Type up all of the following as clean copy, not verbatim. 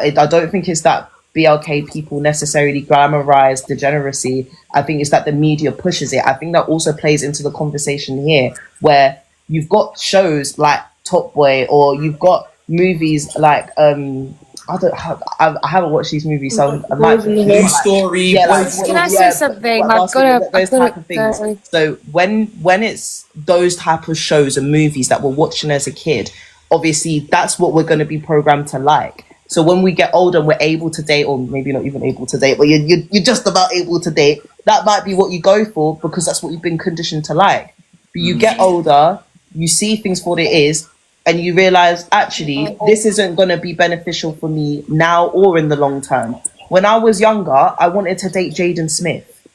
I don't think it's that BLK people necessarily glamorize degeneracy. I think it's that the media pushes it. I think that also plays into the conversation here, where you've got shows like Top Boy, or you've got movies like I haven't watched these movies, so I might New Story. yeah, Can I say something? those type of things. So when it's those type of shows and movies that we're watching as a kid, obviously that's what we're going to be programmed to like. So when we get older and we're able to date, or maybe not even able to date, but you're just about able to date, that might be what you go for because that's what you've been conditioned to like. But you get older, you see things for what it is, and you realize, actually, this isn't going to be beneficial for me now or in the long term. When I was younger, I wanted to date Jaden Smith.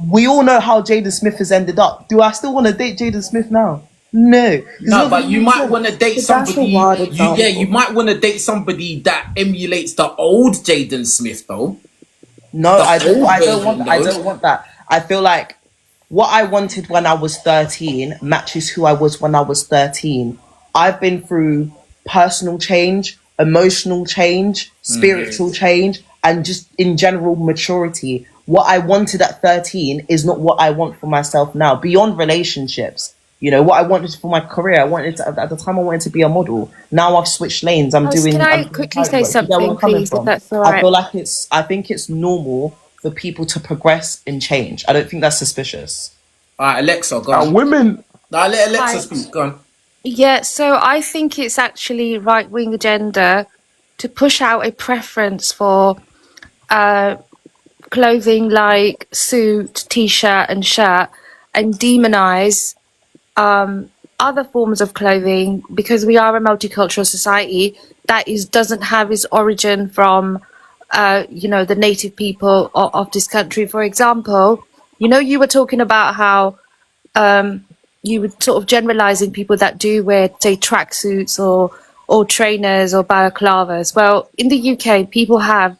We all know how Jaden Smith has ended up. Do I still want to date Jaden Smith now? No. No, but you might want to date somebody. You might want to date somebody that emulates the old Jaden Smith, though. No, I don't want that. I feel like what I wanted when I was 13 matches who I was when I was 13. I've been through personal change, emotional change, spiritual change, and just in general maturity. What I wanted at 13 is not what I want for myself now, beyond relationships. You know, what I wanted for my career, at the time I wanted to be a model. Now I've switched lanes. Can I quickly say something, please, if that's all right? I feel like I think it's normal for people to progress and change. I don't think that's suspicious. All right, Alexa, go on. Women. No, let Alexa speak. Go on. Yeah, so I think it's actually right-wing agenda to push out a preference for clothing like suit, t-shirt and shirt, and demonize other forms of clothing, because we are a multicultural society that doesn't have its origin from the native people of this country. For example, you were talking about how you were sort of generalizing people that do wear, say, tracksuits or trainers or balaclavas. Well, in the UK, people have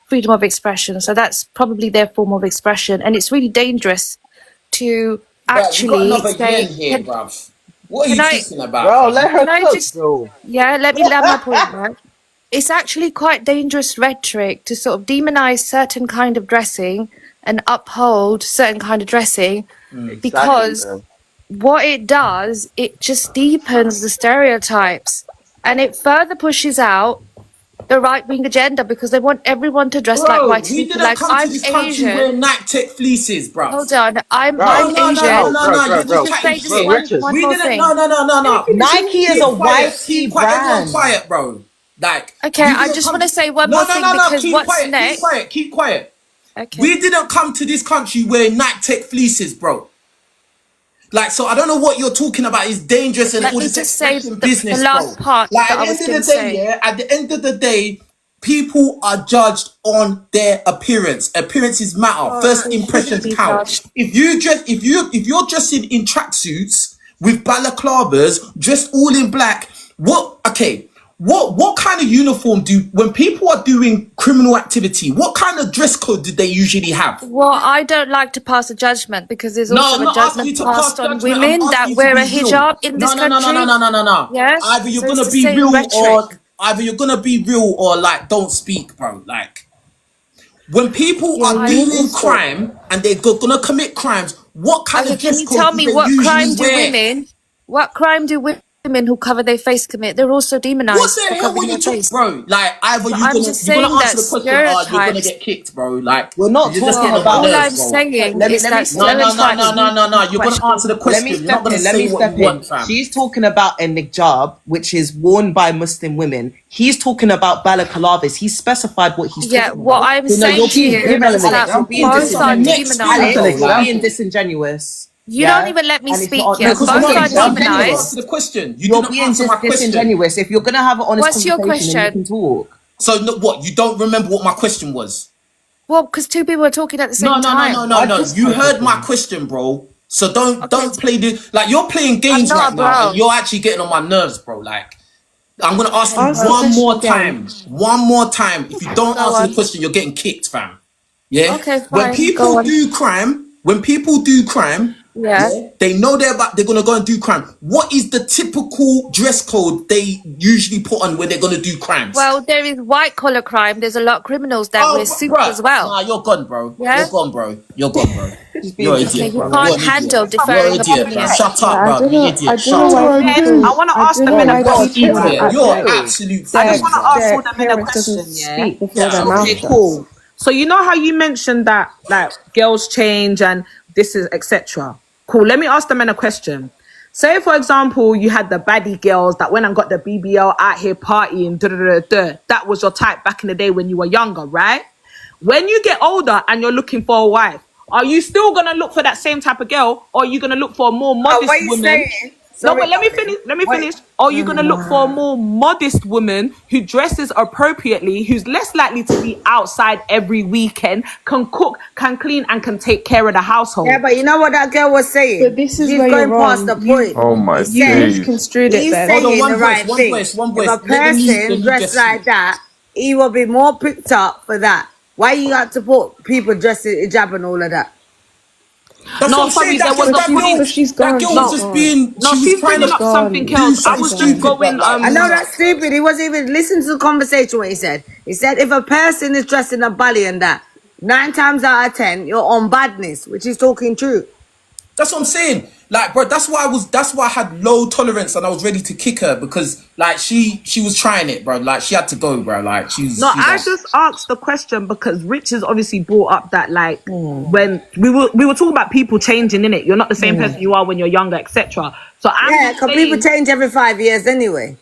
freedom of expression, so that's probably their form of expression, and it's really dangerous to actually say. Here, bruv. What are you talking about? Bro, let her go. Yeah, let me land my point, right? It's actually quite dangerous rhetoric to sort of demonize certain kind of dressing and uphold certain kind of dressing, because what it does, it just deepens the stereotypes, and it further pushes out the right-wing agenda, because they want everyone to dress like white people. Like, I'm Asian. Wearing Nike Tech fleeces, bro. Hold on, I'm Asian. No. Nike is a white brand. Quiet, bro. Like, okay, I just want to say one more thing, because what's next? Keep quiet. Okay. We didn't come to this country wearing Nike Tech fleeces, bro. Like, so I don't know what you're talking about. It's dangerous and all this expression business, the last bro. part. Like, at the end of the day, people are judged on their appearance. Appearances matter. First impressions count. If you're dressing in tracksuits with balaclavas, dressed all in black, what kind of uniform when people are doing criminal activity, what kind of dress code do they usually have? Well, I don't like to pass a judgment, because there's also a judgment passed on women that wear a hijab in this country. No. Yes? Either you're gonna be real or like don't speak, bro. Like, when people are doing crime and they're gonna commit crimes, what kind of dress code do they usually wear? What crime do women who cover their face commit? They're also demonized. What the hell when you talk, bro? Like, either you're gonna answer the question or you're gonna get kicked, bro. Like, we're not talking about all I'm saying is that no. You're gonna answer the question. Let me step in. She's talking about a niqab, which is worn by Muslim women. He's talking about balaclavas. He specified what he's talking about. What I'm saying to you is that both are demonized. You're being disingenuous. You don't even let me speak here. Both are demonized. The question. You're being disingenuous. If you're gonna have an honest conversation, what's your question? You can talk. So what? You don't remember what my question was? Well, because two people were talking at the same time. No. You heard my question, bro. So don't play this. Like, you're playing games right now, and you're actually getting on my nerves, bro. Like, I'm gonna ask you one more time. One more time. If you don't answer the question, you're getting kicked, fam. Yeah. Okay, fine. When people do crime, Yeah. They know they're gonna go and do crime. What is the typical dress code they usually put on when they're gonna do crimes? Well, there is white collar crime. There's a lot of criminals that wear suits bruh. as well. Nah, you're gone, bro. Yeah? You're gone, bro. You're gone, bro. You're an Okay, idiot, you bro. can't You're an handle idiot. differing You're an idiot, bro. opinions. Shut up, bro. You're an idiot. Shut up. I want to ask the men a You're an question. idiot. You're an absolute I just want to ask all Their the men a parents question, doesn't yeah? speak before their Okay, mouth does. cool. So you know how you mentioned that like girls change and this is etc. Cool. Let me ask the men a question. Say for example, you had the baddie girls that went and got the BBL out here partying. That was your type back in the day when you were younger, right? When you get older and you're looking for a wife, are you still gonna look for that same type of girl, or are you gonna look for a more modest what you woman? saying? No, Sorry, but let me Robin. finish. Let me Wait. finish. Or are you gonna look for a more modest woman who dresses appropriately, who's less likely to be outside every weekend, can cook, can clean, and can take care of the household? Yeah, but you know what that girl was saying? But this is She's where you're going past wrong. the point. Oh my He You said- days. misconstrued it He's then. saying Hold on, one the voice, right one thing. voice, one If voice. a Let them use- person let me dressed just like that, he will be more picked up for that. Why you got to put people dressed in hijab and all of that? That's No, what I'm saying. sorry, there was That a point. girl, she's that gone. girl No. was just being. No, she she's was trying bringing to up something do else. I something was just stupid, going. but, like, I know that's stupid. He wasn't even listening to the conversation. What he said. He said if a person is dressed in a bally and that, 9 times out of 10 you're on badness, which is talking true. That's what I'm saying. Like, bro, that's why I had low tolerance and I was ready to kick her because, like, she was trying it, bro. Like, she had to go, bro. Like, she's. No, she's I like, just asked the question because Rich has obviously brought up that like when we were talking about people changing in it. You're not the same person you are when you're younger, etc. So I'm Yeah, just because people saying, change every 5 years anyway.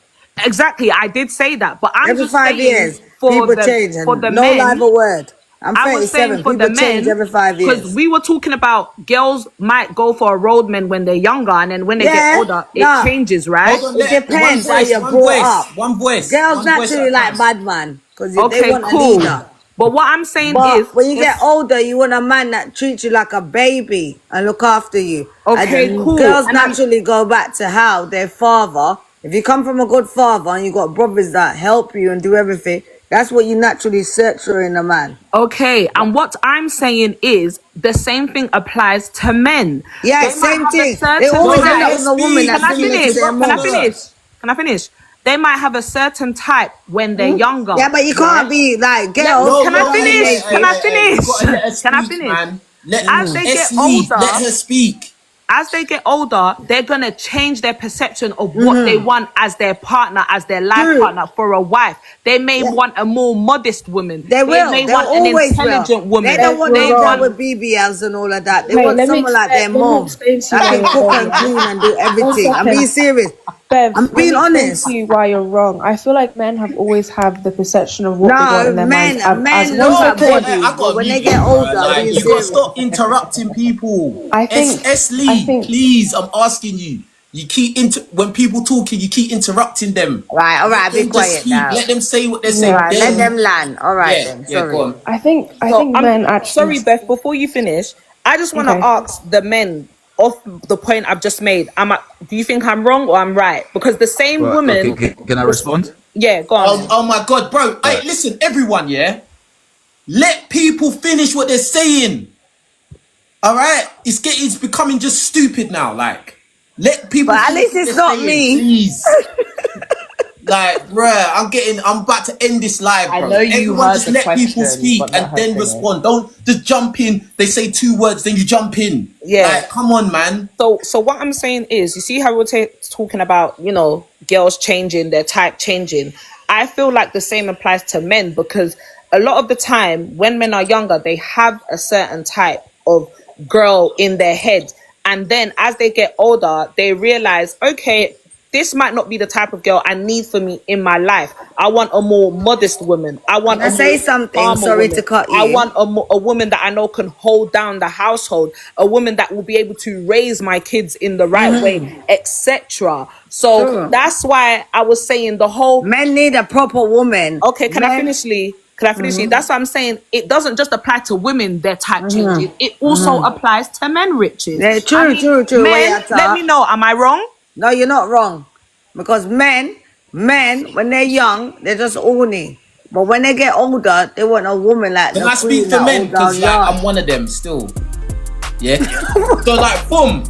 exactly. I did say that, but I'm Every just 5 saying years, for people the change. for And the no men. live a word. I'm I was 37. saying for People the change men every 5 because years. we were talking about girls might go for a roadman when they're younger, and then when they Yeah, get older, it no. changes, right? hold on, It depends how you're one brought voice, up. one voice. Girls one voice naturally at a like time. bad man because they Okay, want a cool. leader. But what I'm saying But is, when you get if- older, you want a man that treats you like a baby and look after you. Okay, And cool. girls And I'm- naturally go back to how their father. If you come from a good father and you got brothers that help you and do everything, that's what you naturally search for in a man. Okay, and what I'm saying is the same thing applies to men. Yeah, They might same have a thing. They certain always No, end up type. with a woman speak. that's Can I similar to finish? their Can I mom. finish? Can I finish? They might have a certain type when they're younger. Yeah, but you can't be like girls. No, Can no, I finish? hey, Can I hey, finish? you gotta let her speak, Can I finish? man. Let As they get lead. older, Let her speak. as they get older, they're gonna change their perception of what they want as their partner, as their life True. partner for a wife. They may Yeah. want a more modest woman. They will. may They'll want an always intelligent will. woman. They don't want They no girl want with BBLs and all of that. They Wait, want let me someone like their explain- let me mom explain to you that why can you're cook wrong, and yeah? clean and do everything. I'm second. being serious. Bev, I'm let being me explain honest. to you why you're wrong. I feel like men have always have the perception of what they want No, in their men, minds. men As look one at second. bodies, I but got when they mute get you, bro. older, I'm Like, being you gotta serious. stop interrupting people. I think- S I Lee, think- please, I'm asking you. You keep when people talking, you keep interrupting them. Right, all right, Let be them just quiet speak. now. Let them say what they're saying. Right, let Then- them land. All right yeah, then. yeah, Sorry. go on. I think So, men actually. sorry, Beth. Before you finish, I just want to Okay. ask the men off the point I've just made. Do you think I'm wrong or I'm right? Because the same Well, woman. okay, can I respond? Yeah, go on. Oh my God, bro. Hey, listen, everyone, yeah? Let people finish what they're saying. All right? It's becoming just stupid now. Like, let people But at finish least what it's they're not saying, me. Please. Like, bruh, I'm about to end this live, bro. I know you Everyone heard just the let people question, speak but let and her then finish. respond. Don't just jump in. They say 2 words, then you jump in. Yeah. Like, come on, man. So what I'm saying is, you see how we're talking about, girls changing, their type changing. I feel like the same applies to men because a lot of the time when men are younger, they have a certain type of girl in their head. And then as they get older, they realize, okay, this might not be the type of girl I need for me in my life. I want a more modest woman. I want Can I a say more something? calmer Sorry woman. to cut I you. want a woman that I know can hold down the household, a woman that will be able to raise my kids in the right way, etc. So Sure. that's why I was saying the whole. Men need a proper woman. Okay, can I Men- finish, Lee? Can I finish, Lee? That's what I'm saying. It doesn't just apply to women, their type changing. It also applies to men, Richez. Yeah, true, true. Men, Wait, let me know. Am I wrong? No, you're not wrong. Because men, when they're young, they're just horny. But when they get older, they want a woman like Can the I speak queen for that men? hold down Because, like, yard. I'm one of them still. Yeah. So like, boom.